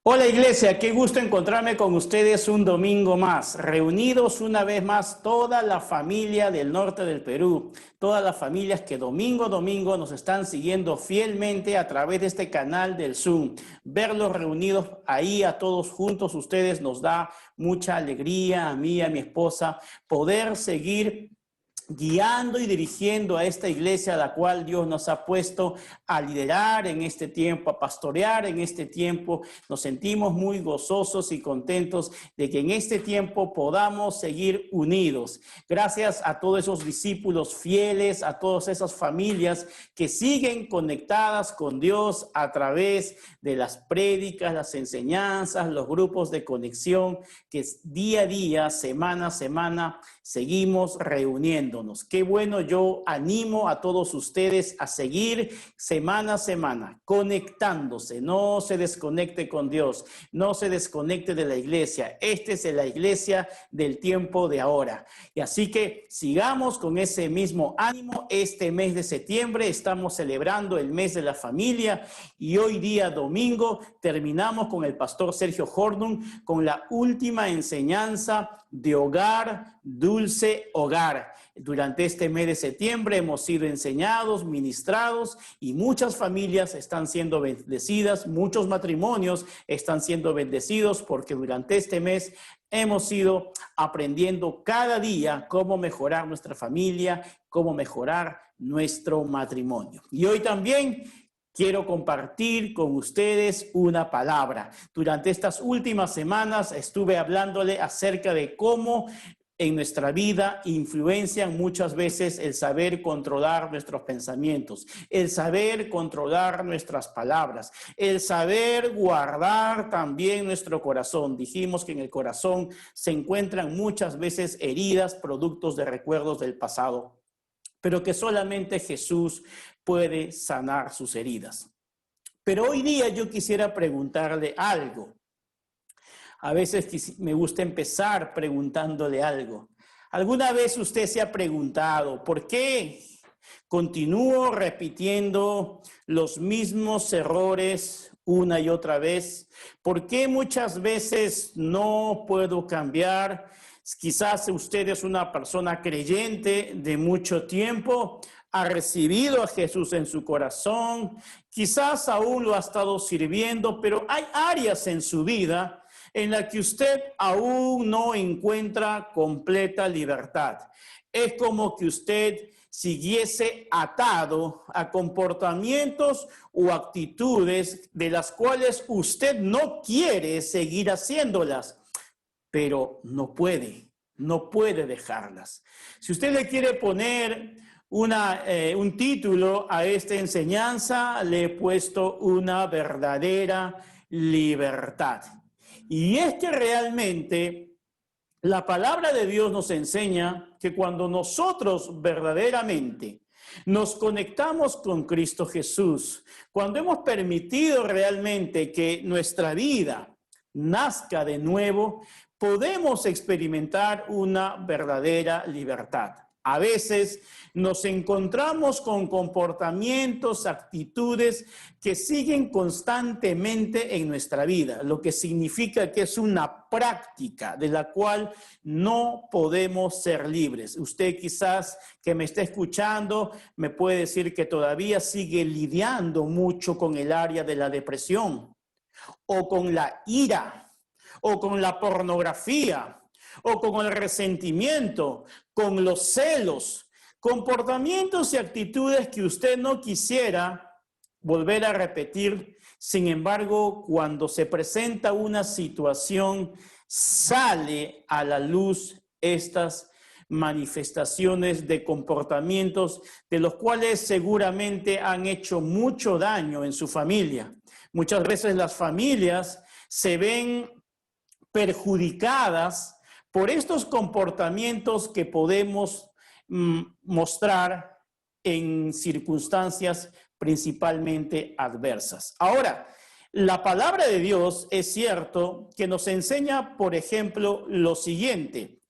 Hola iglesia, qué gusto encontrarme con ustedes un domingo más, reunidos una vez más toda la familia del norte del Perú, todas las familias que domingo a domingo nos están siguiendo fielmente a través de este canal del Zoom. Verlos reunidos ahí a todos juntos, ustedes nos da mucha alegría, a mí y a mi esposa, poder seguir guiando y dirigiendo a esta iglesia a la cual Dios nos ha puesto a liderar en este tiempo, a pastorear en este tiempo. Nos sentimos muy gozosos y contentos de que en este tiempo podamos seguir unidos. Gracias a todos esos discípulos fieles, a todas esas familias que siguen conectadas con Dios a través de las prédicas, las enseñanzas, los grupos de conexión que día a día, semana a semana, seguimos reuniéndonos. Qué bueno, yo animo a todos ustedes a seguir semana a semana, conectándose. No se desconecte con Dios, no se desconecte de la iglesia. Esta es la iglesia del tiempo de ahora. Y así que sigamos con ese mismo ánimo. Este mes de septiembre estamos celebrando el mes de la familia y hoy día domingo terminamos con el pastor Sergio Hornung con la última enseñanza de hogar, dulce hogar. Durante este mes de septiembre hemos sido enseñados, ministrados y muchas familias están siendo bendecidas, muchos matrimonios están siendo bendecidos porque durante este mes hemos ido aprendiendo cada día cómo mejorar nuestra familia, cómo mejorar nuestro matrimonio. Y hoy también quiero compartir con ustedes una palabra. Durante estas últimas semanas estuve hablándole acerca de cómo en nuestra vida influencian muchas veces el saber controlar nuestros pensamientos, el saber controlar nuestras palabras, el saber guardar también nuestro corazón. Dijimos que en el corazón se encuentran muchas veces heridas, productos de recuerdos del pasado, pero que solamente Jesús puede sanar sus heridas. Pero hoy día yo quisiera preguntarle algo. A veces me gusta empezar preguntándole algo. ¿Alguna vez usted se ha preguntado por qué continúo repitiendo los mismos errores una y otra vez? ¿Por qué muchas veces no puedo cambiar? Quizás usted es una persona creyente de mucho tiempo, ha recibido a Jesús en su corazón, quizás aún lo ha estado sirviendo, pero hay áreas en su vida en la que usted aún no encuentra completa libertad. Es como que usted siguiese atado a comportamientos o actitudes de las cuales usted no quiere seguir haciéndolas, pero no puede dejarlas. Si usted le quiere poner un título a esta enseñanza, le he puesto una verdadera libertad. Y es que realmente la palabra de Dios nos enseña que cuando nosotros verdaderamente nos conectamos con Cristo Jesús, cuando hemos permitido realmente que nuestra vida nazca de nuevo, podemos experimentar una verdadera libertad. A veces nos encontramos con comportamientos, actitudes que siguen constantemente en nuestra vida, lo que significa que es una práctica de la cual no podemos ser libres. Usted quizás que me está escuchando me puede decir que todavía sigue lidiando mucho con el área de la depresión o con la ira o con la pornografía o con el resentimiento, con los celos, comportamientos y actitudes que usted no quisiera volver a repetir. Sin embargo, cuando se presenta una situación, sale a la luz estas manifestaciones de comportamientos de los cuales seguramente han hecho mucho daño en su familia. Muchas veces las familias se ven perjudicadas por estos comportamientos que podemos mostrar en circunstancias principalmente adversas. Ahora, la palabra de Dios es cierto que nos enseña, por ejemplo, lo siguiente.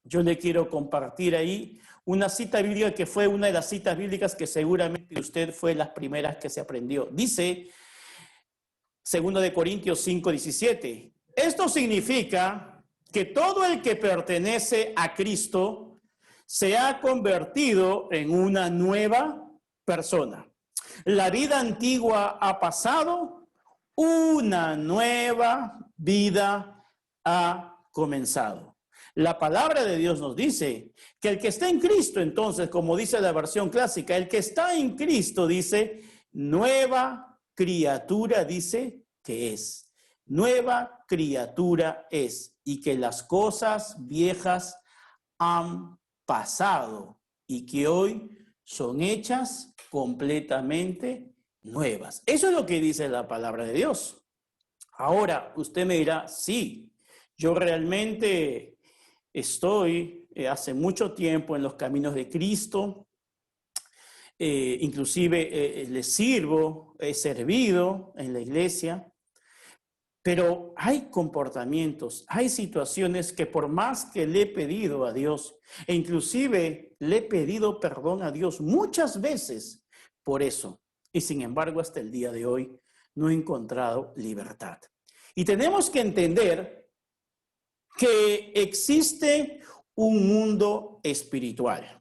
Yo le quiero compartir ahí una cita bíblica que fue una de las citas bíblicas que seguramente usted fue las primeras que se aprendió. Dice Segundo de Corintios 5:17. Esto significa que todo el que pertenece a Cristo se ha convertido en una nueva persona. La vida antigua ha pasado, una nueva vida ha comenzado. La palabra de Dios nos dice que el que está en Cristo, entonces, como dice la versión clásica, el que está en Cristo, dice, nueva criatura, dice que es. Nueva criatura es. Y que las cosas viejas han pasado y que hoy son hechas completamente nuevas. Eso es lo que dice la palabra de Dios. Ahora, usted me dirá, sí, yo realmente estoy hace mucho tiempo en los caminos de Cristo, inclusive le sirvo, he servido en la iglesia, pero hay comportamientos, hay situaciones que por más que le he pedido a Dios, e inclusive le he pedido perdón a Dios muchas veces por eso, y sin embargo hasta el día de hoy no he encontrado libertad. Y tenemos que entender que existe un mundo espiritual.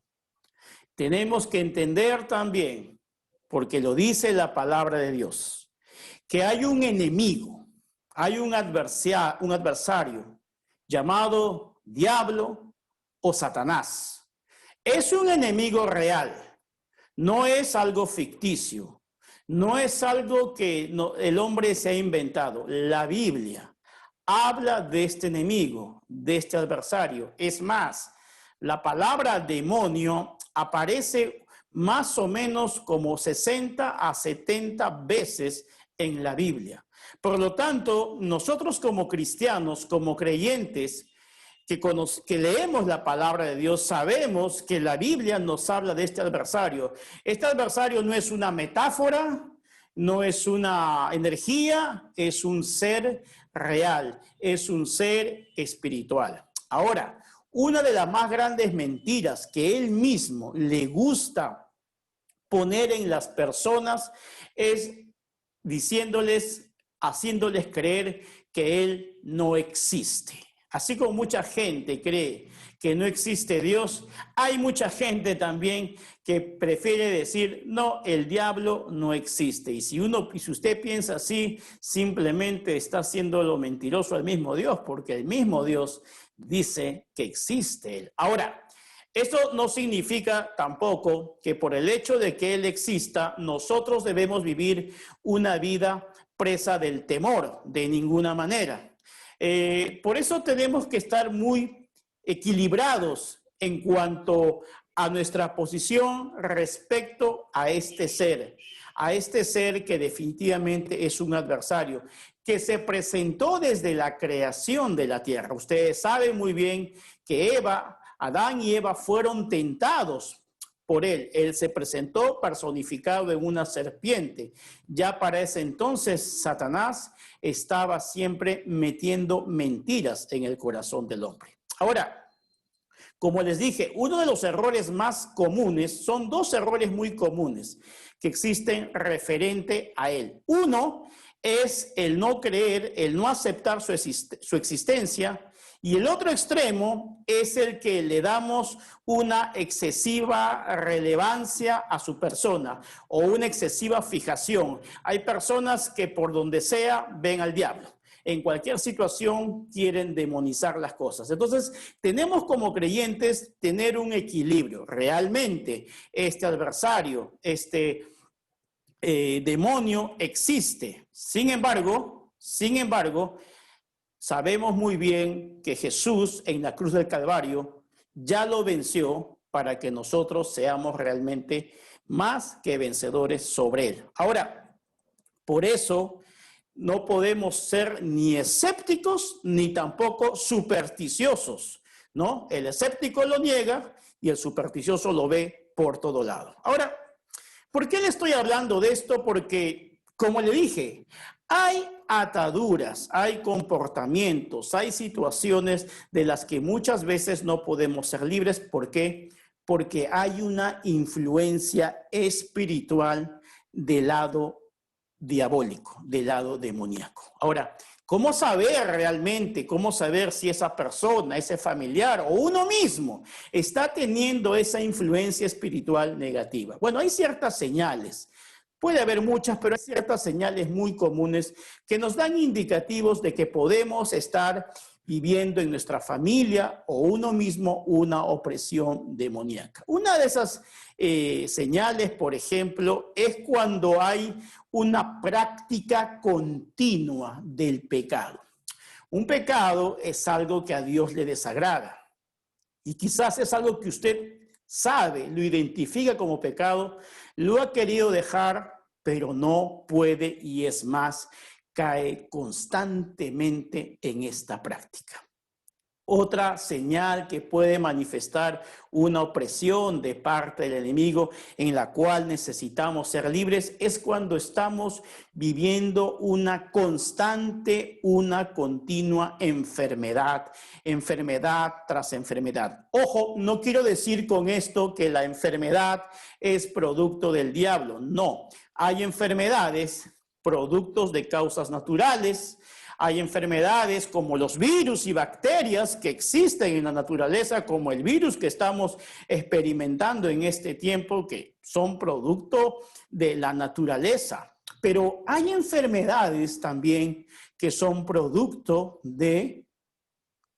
Tenemos que entender también, porque lo dice la palabra de Dios, que hay un enemigo, hay un adversario llamado diablo o Satanás. Es un enemigo real, no es algo ficticio, no es algo que el hombre se ha inventado. La Biblia habla de este enemigo, de este adversario. Es más, la palabra demonio aparece más o menos como 60 a 70 veces en la Biblia. Por lo tanto, nosotros como cristianos, como creyentes, que leemos la palabra de Dios, sabemos que la Biblia nos habla de este adversario. Este adversario no es una metáfora, no es una energía, es un ser real, es un ser espiritual. Ahora, una de las más grandes mentiras que él mismo le gusta poner en las personas es diciéndoles, haciéndoles creer que él no existe. Así como mucha gente cree que no existe Dios, hay mucha gente también que prefiere decir, no, el diablo no existe. Y si usted piensa así, simplemente está haciéndolo mentiroso al mismo Dios, porque el mismo Dios dice que existe él. Ahora, esto no significa tampoco que por el hecho de que él exista, nosotros debemos vivir una vida presa del temor, de ninguna manera. Por eso tenemos que estar muy equilibrados en cuanto a nuestra posición respecto a este ser que definitivamente es un adversario, que se presentó desde la creación de la tierra. Ustedes saben muy bien que Adán y Eva fueron tentados por él. Él se presentó personificado en una serpiente. Ya para ese entonces, Satanás estaba siempre metiendo mentiras en el corazón del hombre. Ahora, como les dije, uno de los errores más comunes, son dos errores muy comunes que existen referente a él. Uno es el no creer, el no aceptar su existencia. Y el otro extremo es el que le damos una excesiva relevancia a su persona o una excesiva fijación. Hay personas que por donde sea ven al diablo. En cualquier situación quieren demonizar las cosas. Entonces, tenemos como creyentes tener un equilibrio. Realmente, este adversario, este demonio existe. Sin embargo, sabemos muy bien que Jesús en la cruz del Calvario ya lo venció para que nosotros seamos realmente más que vencedores sobre él. Ahora, por eso no podemos ser ni escépticos ni tampoco supersticiosos, ¿no? El escéptico lo niega y el supersticioso lo ve por todo lado. Ahora, ¿por qué le estoy hablando de esto? Porque, como le dije, hay ataduras, hay comportamientos, hay situaciones de las que muchas veces no podemos ser libres. ¿Por qué? Porque hay una influencia espiritual del lado diabólico, del lado demoníaco. Ahora, ¿cómo saber realmente, cómo saber si esa persona, ese familiar o uno mismo está teniendo esa influencia espiritual negativa? Bueno, hay ciertas señales. Puede haber muchas, pero hay ciertas señales muy comunes que nos dan indicativos de que podemos estar viviendo en nuestra familia o uno mismo una opresión demoníaca. Una de esas señales, por ejemplo, es cuando hay una práctica continua del pecado. Un pecado es algo que a Dios le desagrada y quizás es algo que usted sabe, lo identifica como pecado, lo ha querido dejar, pero no puede y es más, cae constantemente en esta práctica. Otra señal que puede manifestar una opresión de parte del enemigo en la cual necesitamos ser libres es cuando estamos viviendo una constante, una continua enfermedad, enfermedad tras enfermedad. Ojo, no quiero decir con esto que la enfermedad es producto del diablo, no. Hay enfermedades productos de causas naturales. Hay enfermedades como los virus y bacterias que existen en la naturaleza, como el virus que estamos experimentando en este tiempo, que son producto de la naturaleza. Pero hay enfermedades también que son producto de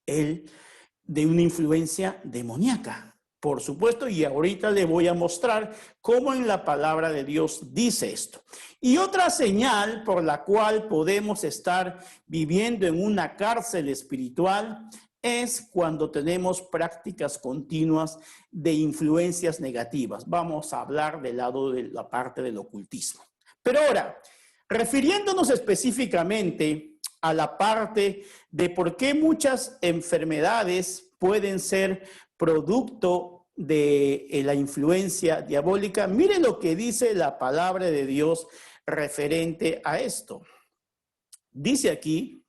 una influencia demoníaca. Por supuesto, y ahorita le voy a mostrar cómo en la palabra de Dios dice esto. Y otra señal por la cual podemos estar viviendo en una cárcel espiritual es cuando tenemos prácticas continuas de influencias negativas. Vamos a hablar del lado de la parte del ocultismo. Pero ahora, refiriéndonos específicamente a la parte de por qué muchas enfermedades pueden ser producto de la influencia diabólica, mire lo que dice la palabra de Dios referente a esto. Dice aquí,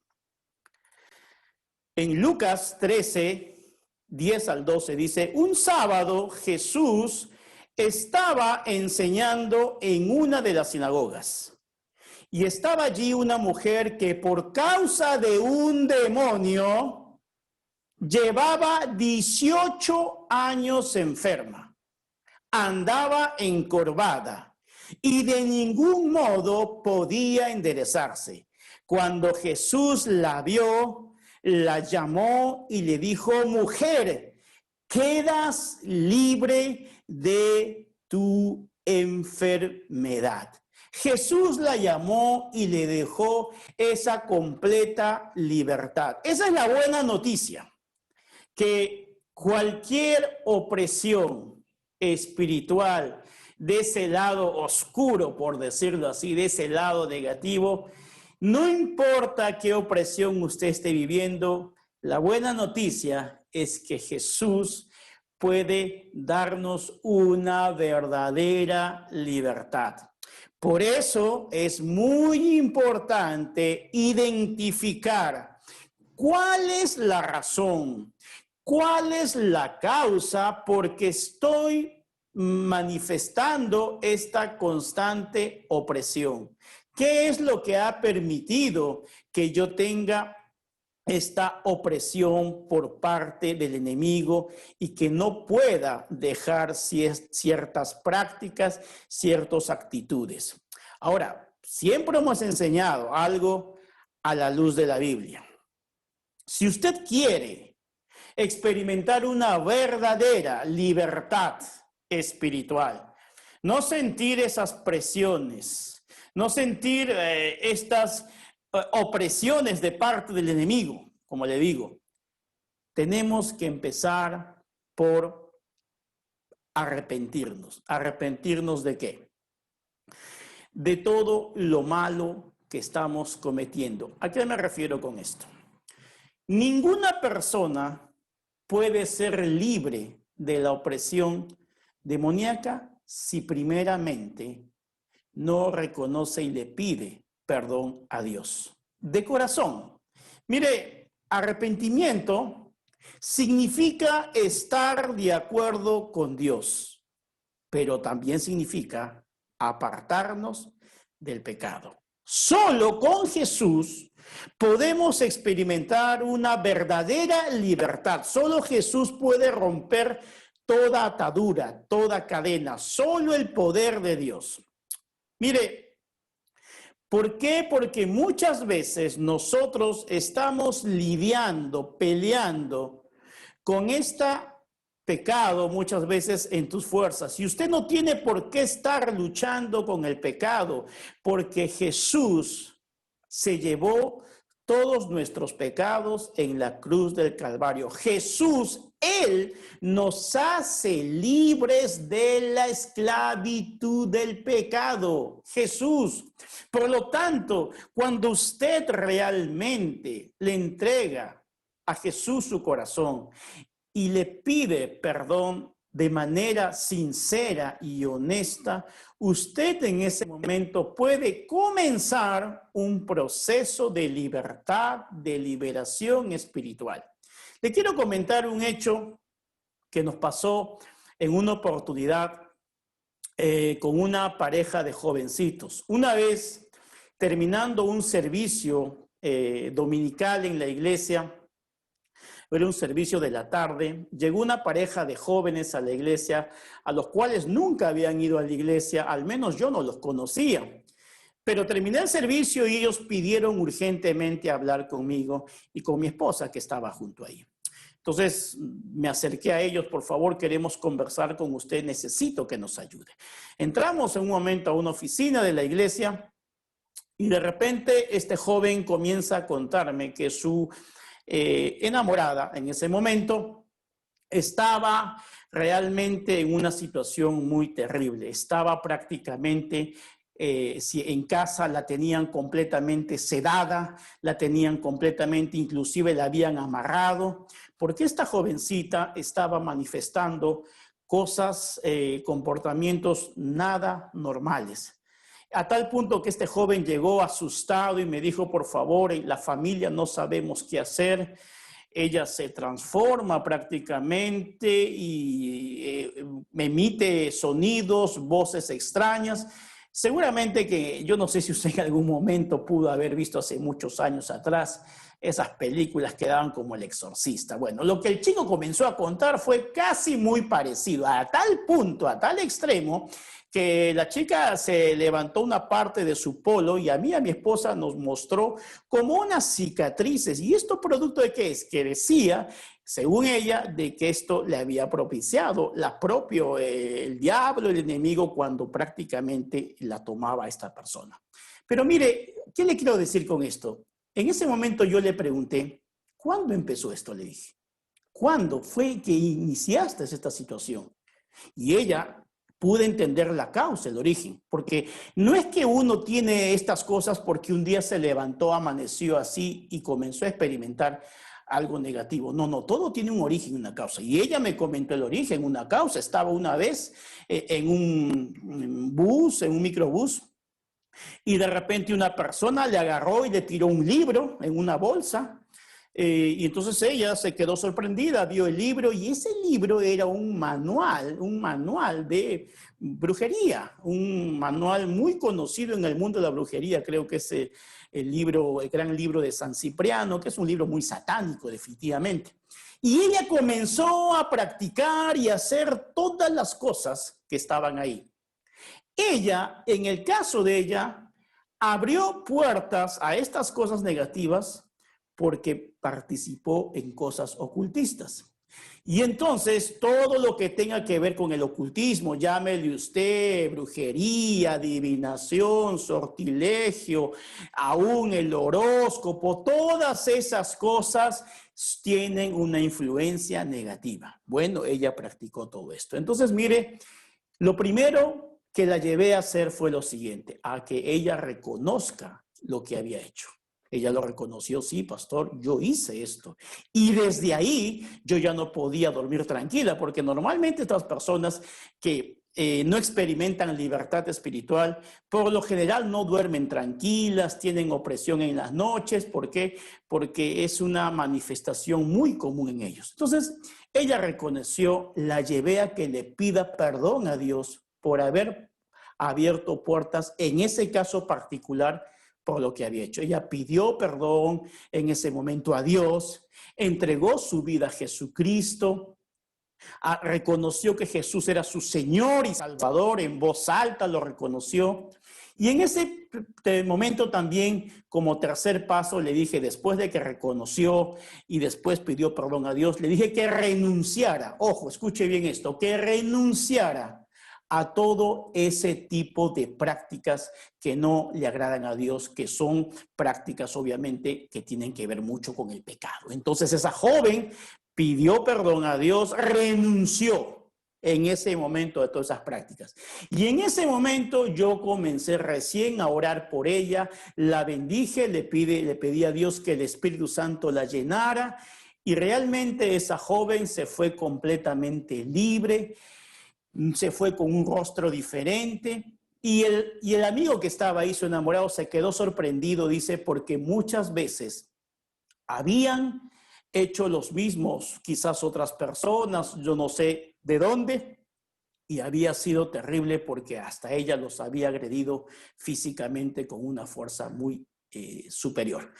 en Lucas 13, 10 al 12, dice, un sábado Jesús estaba enseñando en una de las sinagogas. Y estaba allí una mujer que por causa de un demonio llevaba 18 años enferma, andaba encorvada y de ningún modo podía enderezarse. Cuando Jesús la vio, la llamó y le dijo, mujer, quedas libre de tu enfermedad. Jesús la llamó y le dejó esa completa libertad. Esa es la buena noticia, que cualquier opresión espiritual de ese lado oscuro, por decirlo así, de ese lado negativo, no importa qué opresión usted esté viviendo, la buena noticia es que Jesús puede darnos una verdadera libertad. Por eso es muy importante identificar cuál es la razón, cuál es la causa por qué estoy manifestando esta constante opresión. ¿Qué es lo que ha permitido que yo tenga esta opresión por parte del enemigo y que no pueda dejar ciertas prácticas, ciertas actitudes? Ahora, siempre hemos enseñado algo a la luz de la Biblia. Si usted quiere experimentar una verdadera libertad espiritual, no sentir esas presiones, no sentir estas opresiones de parte del enemigo, como le digo, tenemos que empezar por arrepentirnos. ¿Arrepentirnos de qué? De todo lo malo que estamos cometiendo. ¿A qué me refiero con esto? Ninguna persona puede ser libre de la opresión demoníaca si primeramente no reconoce y le pide perdón a Dios. De corazón. Mire, arrepentimiento significa estar de acuerdo con Dios, pero también significa apartarnos del pecado. Solo con Jesús podemos experimentar una verdadera libertad. Solo Jesús puede romper toda atadura, toda cadena. Solo el poder de Dios. Mire, ¿por qué? Porque muchas veces nosotros estamos lidiando, peleando con este pecado muchas veces en tus fuerzas. Y usted no tiene por qué estar luchando con el pecado, porque Jesús se llevó todos nuestros pecados en la cruz del Calvario. Jesús, Él nos hace libres de la esclavitud del pecado. Jesús. Por lo tanto, cuando usted realmente le entrega a Jesús su corazón y le pide perdón de manera sincera y honesta, usted en ese momento puede comenzar un proceso de libertad, de liberación espiritual. Le quiero comentar un hecho que nos pasó en una oportunidad con una pareja de jovencitos. Una vez, terminando un servicio dominical en la iglesia, era un servicio de la tarde, llegó una pareja de jóvenes a la iglesia, a los cuales nunca habían ido a la iglesia, al menos yo no los conocía. Pero terminé el servicio y ellos pidieron urgentemente hablar conmigo y con mi esposa que estaba junto ahí. Entonces me acerqué a ellos, por favor, queremos conversar con usted, necesito que nos ayude. Entramos en un momento a una oficina de la iglesia y de repente este joven comienza a contarme que su enamorada en ese momento estaba realmente en una situación muy terrible. Estaba prácticamente, si en casa la tenían completamente sedada, la tenían completamente, inclusive la habían amarrado, porque esta jovencita estaba manifestando cosas, comportamientos nada normales. A tal punto que este joven llegó asustado y me dijo, por favor, en la familia no sabemos qué hacer. Ella se transforma prácticamente y me emite sonidos, voces extrañas. Seguramente que yo no sé si usted en algún momento pudo haber visto hace muchos años atrás esas películas que daban como El Exorcista. Bueno, lo que el chico comenzó a contar fue casi muy parecido, a tal punto, a tal extremo, que la chica se levantó una parte de su polo y a mí, a mi esposa, nos mostró como unas cicatrices. ¿Y esto producto de qué es? Que decía, según ella, de que esto le había propiciado el diablo, el enemigo, cuando prácticamente la tomaba a esta persona. Pero mire, ¿qué le quiero decir con esto? En ese momento yo le pregunté, ¿cuándo empezó esto? Le dije, ¿cuándo fue que iniciaste esta situación? Y ella pude entender la causa, el origen, porque no es que uno tiene estas cosas porque un día se levantó, amaneció así y comenzó a experimentar algo negativo. No, no, todo tiene un origen, una causa. Y ella me comentó el origen, una causa. Estaba una vez en un bus, en un microbús, y de repente una persona le agarró y le tiró un libro en una bolsa. Y entonces ella se quedó sorprendida, vio el libro y ese libro era un manual de brujería, un manual muy conocido en el mundo de la brujería. Creo que es el gran libro de San Cipriano, que es un libro muy satánico definitivamente. Y ella comenzó a practicar y a hacer todas las cosas que estaban ahí. Ella, en el caso de ella, abrió puertas a estas cosas negativas porque participó en cosas ocultistas. Y entonces todo lo que tenga que ver con el ocultismo, llámele usted brujería, adivinación, sortilegio, aún el horóscopo, todas esas cosas tienen una influencia negativa. Bueno, ella practicó todo esto. Entonces, mire, lo primero que la llevé a hacer fue lo siguiente, a que ella reconozca lo que había hecho. Ella lo reconoció, sí, pastor, yo hice esto. Y desde ahí yo ya no podía dormir tranquila, porque normalmente estas personas que no experimentan libertad espiritual, por lo general no duermen tranquilas, tienen opresión en las noches. ¿Por qué? Porque es una manifestación muy común en ellos. Entonces, ella reconoció, la llevé a que le pida perdón a Dios por haber abierto puertas, en ese caso particular, por lo que había hecho. Ella pidió perdón en ese momento a Dios, entregó su vida a Jesucristo, reconoció que Jesús era su Señor y Salvador, en voz alta lo reconoció. Y en ese momento también, como tercer paso, le dije, después de que reconoció y después pidió perdón a Dios, le dije que renunciara, ojo, escuche bien esto, que renunciara a todo ese tipo de prácticas que no le agradan a Dios, que son prácticas obviamente que tienen que ver mucho con el pecado. Entonces esa joven pidió perdón a Dios, renunció en ese momento de todas esas prácticas. Y en ese momento yo comencé recién a orar por ella, la bendije, le pedí a Dios que el Espíritu Santo la llenara y realmente esa joven se fue completamente libre, se fue con un rostro diferente. Y el amigo que estaba ahí, su enamorado, se quedó sorprendido, dice, porque muchas veces habían hecho los mismos, quizás otras personas, yo no sé de dónde, y había sido terrible porque hasta ella los había agredido físicamente con una fuerza muy superior.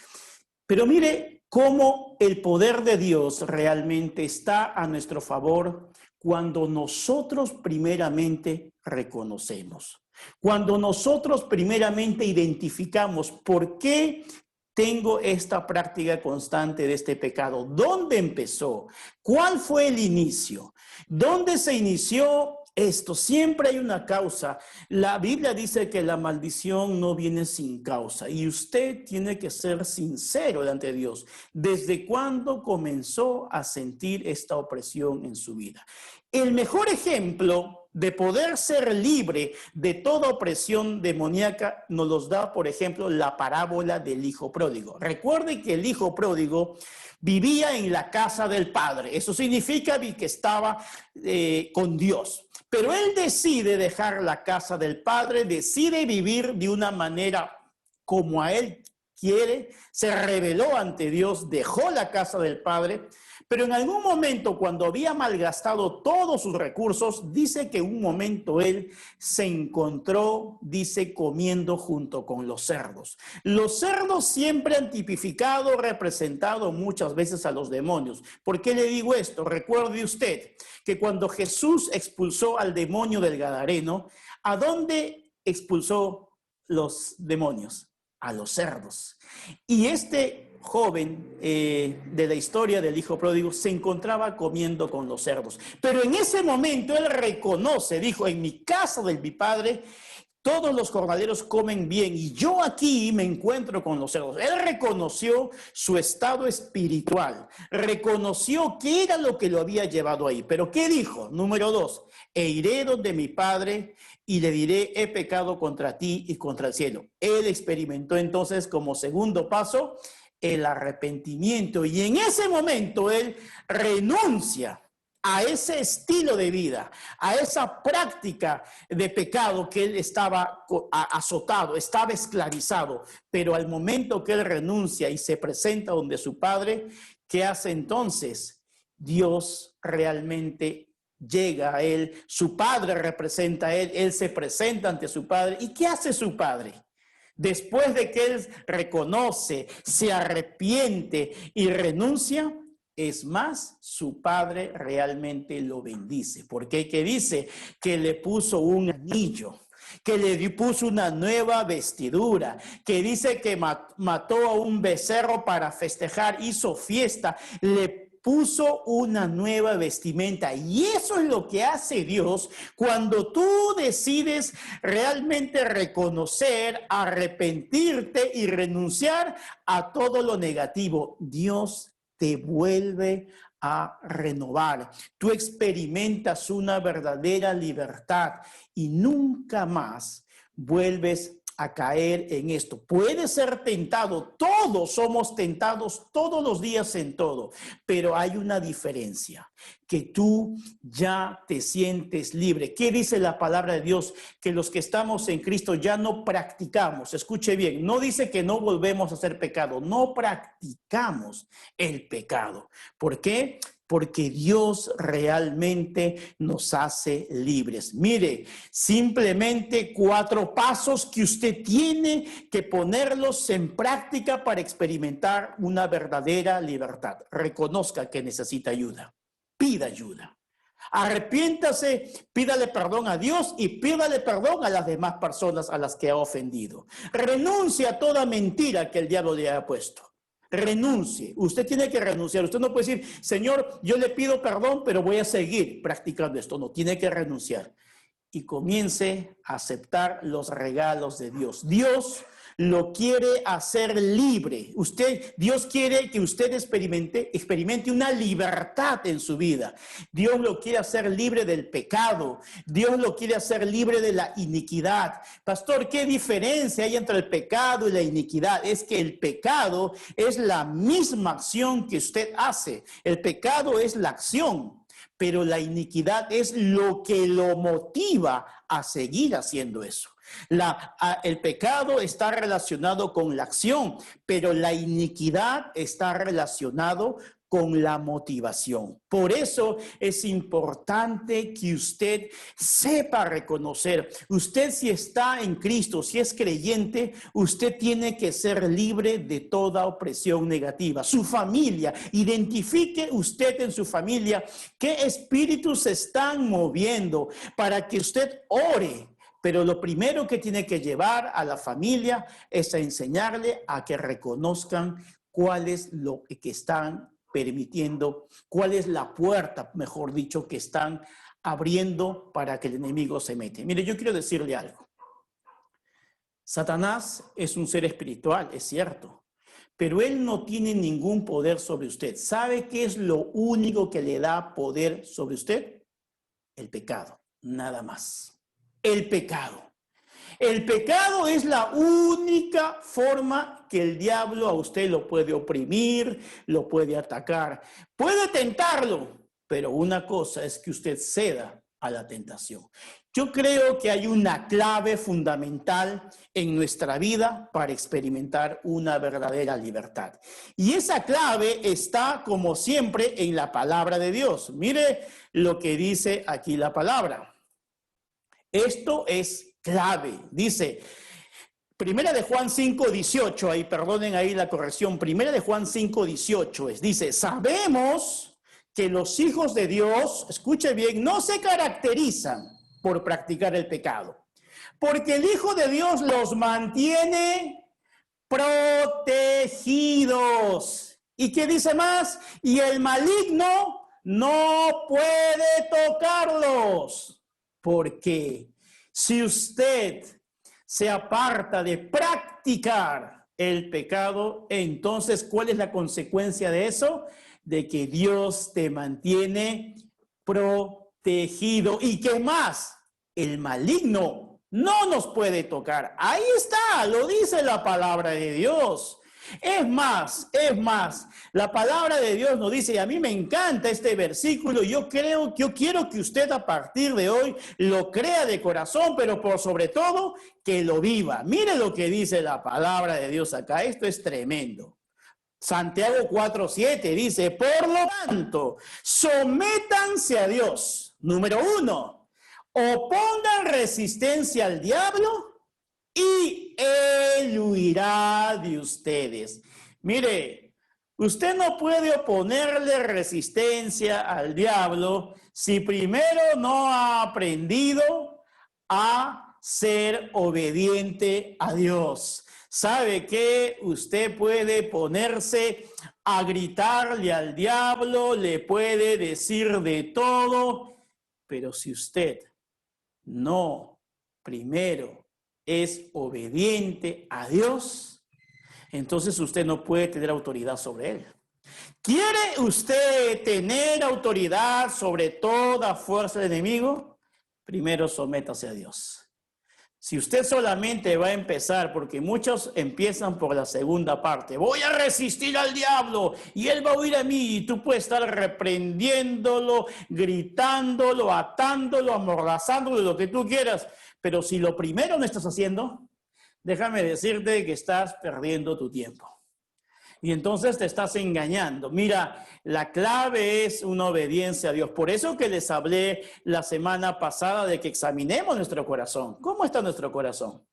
Pero mire cómo el poder de Dios realmente está a nuestro favor cuando nosotros primeramente reconocemos, cuando nosotros primeramente identificamos por qué tengo esta práctica constante de este pecado. ¿Dónde empezó? ¿Cuál fue el inicio? ¿Dónde se inició esto? Siempre hay una causa. La Biblia dice que la maldición no viene sin causa y usted tiene que ser sincero delante de Dios. ¿Desde cuándo comenzó a sentir esta opresión en su vida? El mejor ejemplo de poder ser libre de toda opresión demoníaca nos los da, por ejemplo, la parábola del hijo pródigo. Recuerde que el hijo pródigo vivía en la casa del padre. Eso significa que estaba con Dios. Pero él decide dejar la casa del padre, decide vivir de una manera como a él quiere, se rebeló ante Dios, dejó la casa del padre. Pero en algún momento, cuando había malgastado todos sus recursos, dice que en un momento él se encontró, dice, comiendo junto con los cerdos. Los cerdos siempre han tipificado, representado muchas veces a los demonios. ¿Por qué le digo esto? Recuerde usted que cuando Jesús expulsó al demonio del Gadareno, ¿a dónde expulsó los demonios? A los cerdos. Y este joven de la historia del hijo pródigo se encontraba comiendo con los cerdos. Pero en ese momento él reconoce, dijo, en mi casa de mi padre todos los jornaleros comen bien y yo aquí me encuentro con los cerdos. Él reconoció su estado espiritual, reconoció qué era lo que lo había llevado ahí. Pero ¿qué dijo? Número 2, e iré donde mi padre y le diré, he pecado contra ti y contra el cielo. Él experimentó entonces como segundo paso el arrepentimiento y en ese momento él renuncia a ese estilo de vida, a esa práctica de pecado que él estaba azotado, estaba esclavizado, pero al momento que él renuncia y se presenta donde su padre, ¿qué hace entonces? Dios realmente llega a él, su padre representa a él se presenta ante su padre. ¿Y qué hace su padre? Después de que él reconoce, se arrepiente y renuncia, es más, su padre realmente lo bendice. Porque que dice que le puso un anillo, que le puso una nueva vestidura, que dice que mató a un becerro para festejar, hizo fiesta, le puso una nueva vestimenta. Y eso es lo que hace Dios cuando tú decides realmente reconocer, arrepentirte y renunciar a todo lo negativo. Dios te vuelve a renovar. Tú experimentas una verdadera libertad y nunca más vuelves a caer en esto. Puedes ser tentado, todos somos tentados todos los días en todo, pero hay una diferencia. que tú ya te sientes libre. ¿Qué dice la palabra de Dios? Que los que estamos en Cristo ya no practicamos. Escuche bien, no dice que no volvemos a hacer pecado, no practicamos el pecado. ¿Por qué? Porque Dios realmente nos hace libres. Mire, simplemente 4 pasos que usted tiene que ponerlos en práctica para experimentar una verdadera libertad. Reconozca que necesita ayuda. Pida ayuda. Arrepiéntase, pídale perdón a Dios y pídale perdón a las demás personas a las que ha ofendido. Renuncie a toda mentira que el diablo le haya puesto. Renuncie. Usted tiene que renunciar. Usted no puede decir, Señor, yo le pido perdón, pero voy a seguir practicando esto. No, tiene que renunciar. Y comience a aceptar los regalos de Dios. Dios lo quiere hacer libre. Dios quiere que usted experimente una libertad en su vida. Dios lo quiere hacer libre del pecado. Dios lo quiere hacer libre de la iniquidad. Pastor, ¿qué diferencia hay entre el pecado y la iniquidad? Es que el pecado es la misma acción que usted hace. El pecado es la acción, pero la iniquidad es lo que lo motiva a seguir haciendo eso. El pecado está relacionado con la acción, pero la iniquidad está relacionado con la motivación. Por eso es importante que usted sepa reconocer. Usted, si está en Cristo, si es creyente, usted tiene que ser libre de toda opresión negativa. Su familia, identifique usted en su familia qué espíritus se están moviendo para que usted ore. Pero lo primero que tiene que llevar a la familia es a enseñarle a que reconozcan cuál es lo que están permitiendo, cuál es la puerta, mejor dicho, que están abriendo para que el enemigo se mete. Mire, yo quiero decirle algo. Satanás es un ser espiritual, es cierto, pero él no tiene ningún poder sobre usted. ¿Sabe qué es lo único que le da poder sobre usted? El pecado, nada más. El pecado. El pecado es la única forma que el diablo a usted lo puede oprimir, lo puede atacar, puede tentarlo, pero una cosa es que usted ceda a la tentación. Yo creo que hay una clave fundamental en nuestra vida para experimentar una verdadera libertad. Y esa clave está, como siempre, en la palabra de Dios. Mire lo que dice aquí la palabra. Esto es clave. Dice, Primera de Juan 5:18, ahí perdonen ahí la corrección, Primera de Juan 5:18 dice, sabemos que los hijos de Dios, escuche bien, no se caracterizan por practicar el pecado, porque el Hijo de Dios los mantiene protegidos. ¿Y qué dice más? Y el maligno no puede tocarlos. Porque si usted se aparta de practicar el pecado, entonces, ¿cuál es la consecuencia de eso? De que Dios te mantiene protegido. ¿Y qué más? El maligno no nos puede tocar. Ahí está, lo dice la palabra de Dios. Es más, la palabra de Dios nos dice, y a mí me encanta este versículo, yo quiero que usted a partir de hoy lo crea de corazón, pero por sobre todo que lo viva. Mire lo que dice la palabra de Dios acá, esto es tremendo. Santiago 4:7 dice, por lo tanto, sométanse a Dios. Número 1, opongan resistencia al diablo y él huirá de ustedes. Mire, usted no puede oponerle resistencia al diablo si primero no ha aprendido a ser obediente a Dios. ¿Sabe que usted puede ponerse a gritarle al diablo, le puede decir de todo, pero si usted no primero es obediente a Dios, entonces usted no puede tener autoridad sobre él. ¿Quiere usted tener autoridad sobre toda fuerza del enemigo? Primero sométase a Dios. Si usted solamente va a empezar, porque muchos empiezan por la segunda parte, voy a resistir al diablo y él va a huir a mí, y tú puedes estar reprendiéndolo, gritándolo, atándolo, amordazándolo, lo que tú quieras, pero si lo primero no estás haciendo, déjame decirte que estás perdiendo tu tiempo. Y entonces te estás engañando. Mira, la clave es una obediencia a Dios. Por eso que les hablé la semana pasada de que examinemos nuestro corazón. ¿Cómo está nuestro corazón?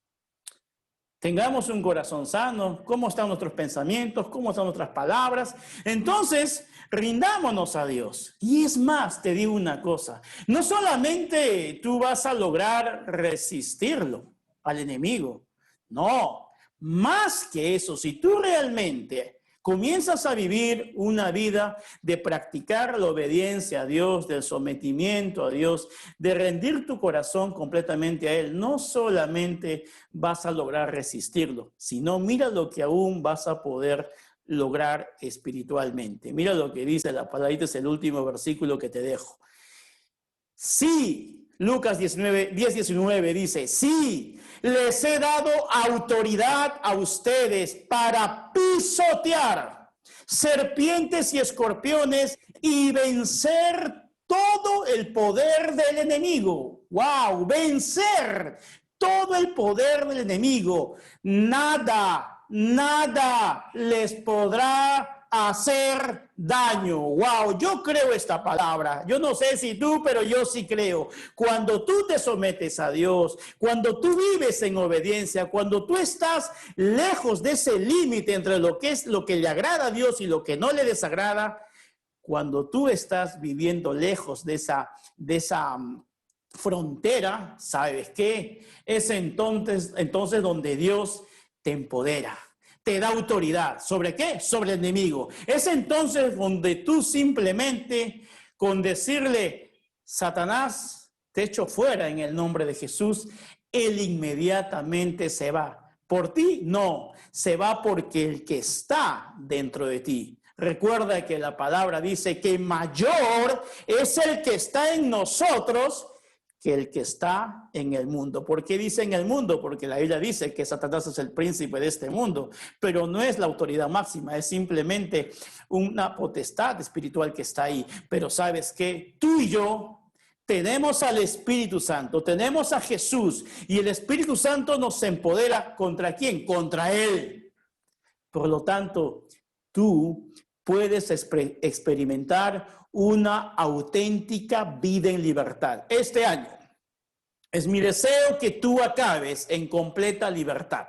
Tengamos un corazón sano. ¿Cómo están nuestros pensamientos? ¿Cómo están nuestras palabras? Entonces, rindámonos a Dios. Y es más, te digo una cosa. No solamente tú vas a lograr resistirlo al enemigo. No, más que eso, si tú realmente comienzas a vivir una vida de practicar la obediencia a Dios, del sometimiento a Dios, de rendir tu corazón completamente a Él, no solamente vas a lograr resistirlo, sino mira lo que aún vas a poder lograr espiritualmente. Mira lo que dice la palabra, es el último versículo que te dejo. Sí, Lucas 10:19 dice, sí, les he dado autoridad a ustedes para pisotear serpientes y escorpiones y vencer todo el poder del enemigo. ¡Wow! Vencer todo el poder del enemigo. Nada les podrá hacer daño. Wow, yo creo esta palabra. Yo no sé si tú, pero yo sí creo. Cuando tú te sometes a Dios, cuando tú vives en obediencia, cuando tú estás lejos de ese límite entre lo que es lo que le agrada a Dios y lo que no le desagrada, cuando tú estás viviendo lejos de esa frontera, ¿sabes qué? Es entonces donde Dios te empodera. Te da autoridad. ¿Sobre qué? Sobre el enemigo. Es entonces donde tú simplemente con decirle, Satanás, te echo fuera en el nombre de Jesús, él inmediatamente se va. ¿Por ti? No, se va porque el que está dentro de ti. Recuerda que la palabra dice que mayor es el que está en nosotros que el que está en el mundo. ¿Por qué dice en el mundo? Porque la Biblia dice que Satanás es el príncipe de este mundo, pero no es la autoridad máxima, es simplemente una potestad espiritual que está ahí. Pero ¿sabes qué? Tú y yo tenemos al Espíritu Santo, tenemos a Jesús, y el Espíritu Santo nos empodera. ¿Contra quién? Contra Él. Por lo tanto, tú puedes experimentar una auténtica vida en libertad. Este año es mi deseo que tú acabes en completa libertad.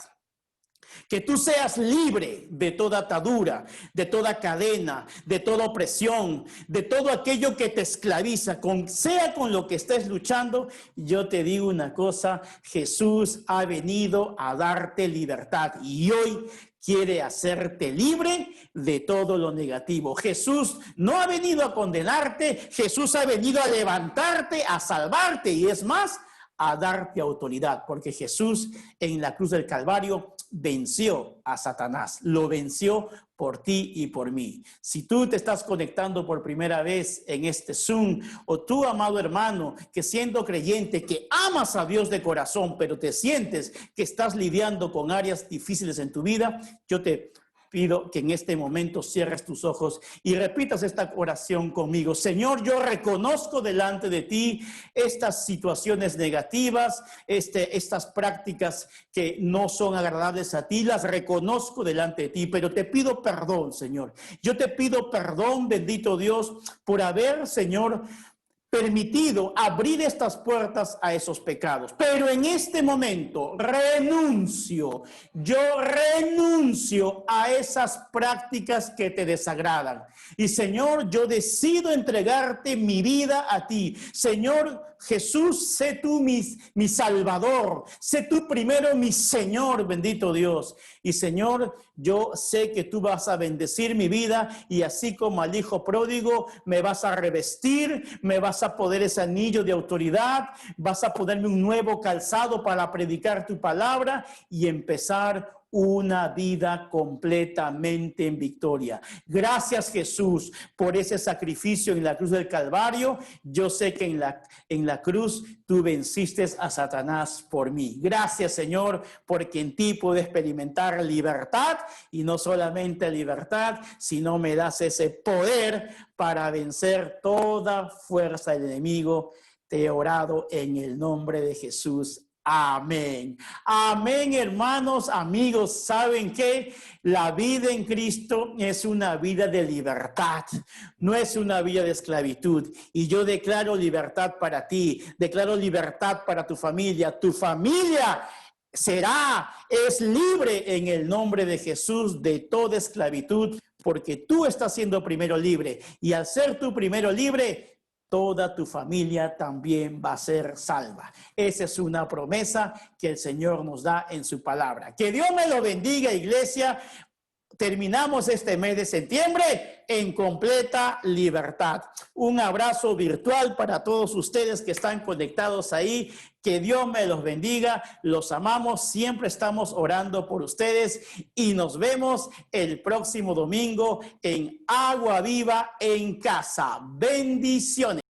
Que tú seas libre de toda atadura, de toda cadena, de toda opresión, de todo aquello que te esclaviza, sea con lo que estés luchando. Yo te digo una cosa, Jesús ha venido a darte libertad y hoy quiere hacerte libre de todo lo negativo. Jesús no ha venido a condenarte, Jesús ha venido a levantarte, a salvarte y es más, a darte autoridad, porque Jesús en la cruz del Calvario venció a Satanás, lo venció por ti y por mí. Si tú te estás conectando por primera vez en este Zoom, o tú, amado hermano, que siendo creyente, que amas a Dios de corazón, pero te sientes que estás lidiando con áreas difíciles en tu vida, yo te pido que en este momento cierres tus ojos y repitas esta oración conmigo. Señor, yo reconozco delante de ti estas situaciones negativas, estas prácticas que no son agradables a ti, las reconozco delante de ti, pero te pido perdón, Señor. Yo te pido perdón, bendito Dios, por haber, Señor, permitido abrir estas puertas a esos pecados. Pero en este momento yo renuncio a esas prácticas que te desagradan. Y Señor, yo decido entregarte mi vida a ti. Señor Jesús, sé tú mi Salvador, sé tú primero mi Señor, bendito Dios. Y Señor, yo sé que tú vas a bendecir mi vida y así como al hijo pródigo me vas a revestir, me vas a poner ese anillo de autoridad, vas a ponerme un nuevo calzado para predicar tu palabra y empezar una vida completamente en victoria. Gracias, Jesús, por ese sacrificio en la cruz del Calvario. Yo sé que en la cruz tú venciste a Satanás por mí. Gracias, Señor, porque en ti puedo experimentar libertad, y no solamente libertad, sino me das ese poder para vencer toda fuerza del enemigo. Te he orado en el nombre de Jesús. Amén. Amén, hermanos, amigos. ¿Saben qué? La vida en Cristo es una vida de libertad, no es una vida de esclavitud. Y yo declaro libertad para ti, declaro libertad para tu familia. Tu familia es libre en el nombre de Jesús de toda esclavitud, porque tú estás siendo primero libre. Y al ser tú primero libre, toda tu familia también va a ser salva. Esa es una promesa que el Señor nos da en su palabra. Que Dios me lo bendiga, iglesia. Terminamos este mes de septiembre en completa libertad. Un abrazo virtual para todos ustedes que están conectados ahí. Que Dios me los bendiga. Los amamos. Siempre estamos orando por ustedes. Y nos vemos el próximo domingo en Agua Viva en Casa. Bendiciones.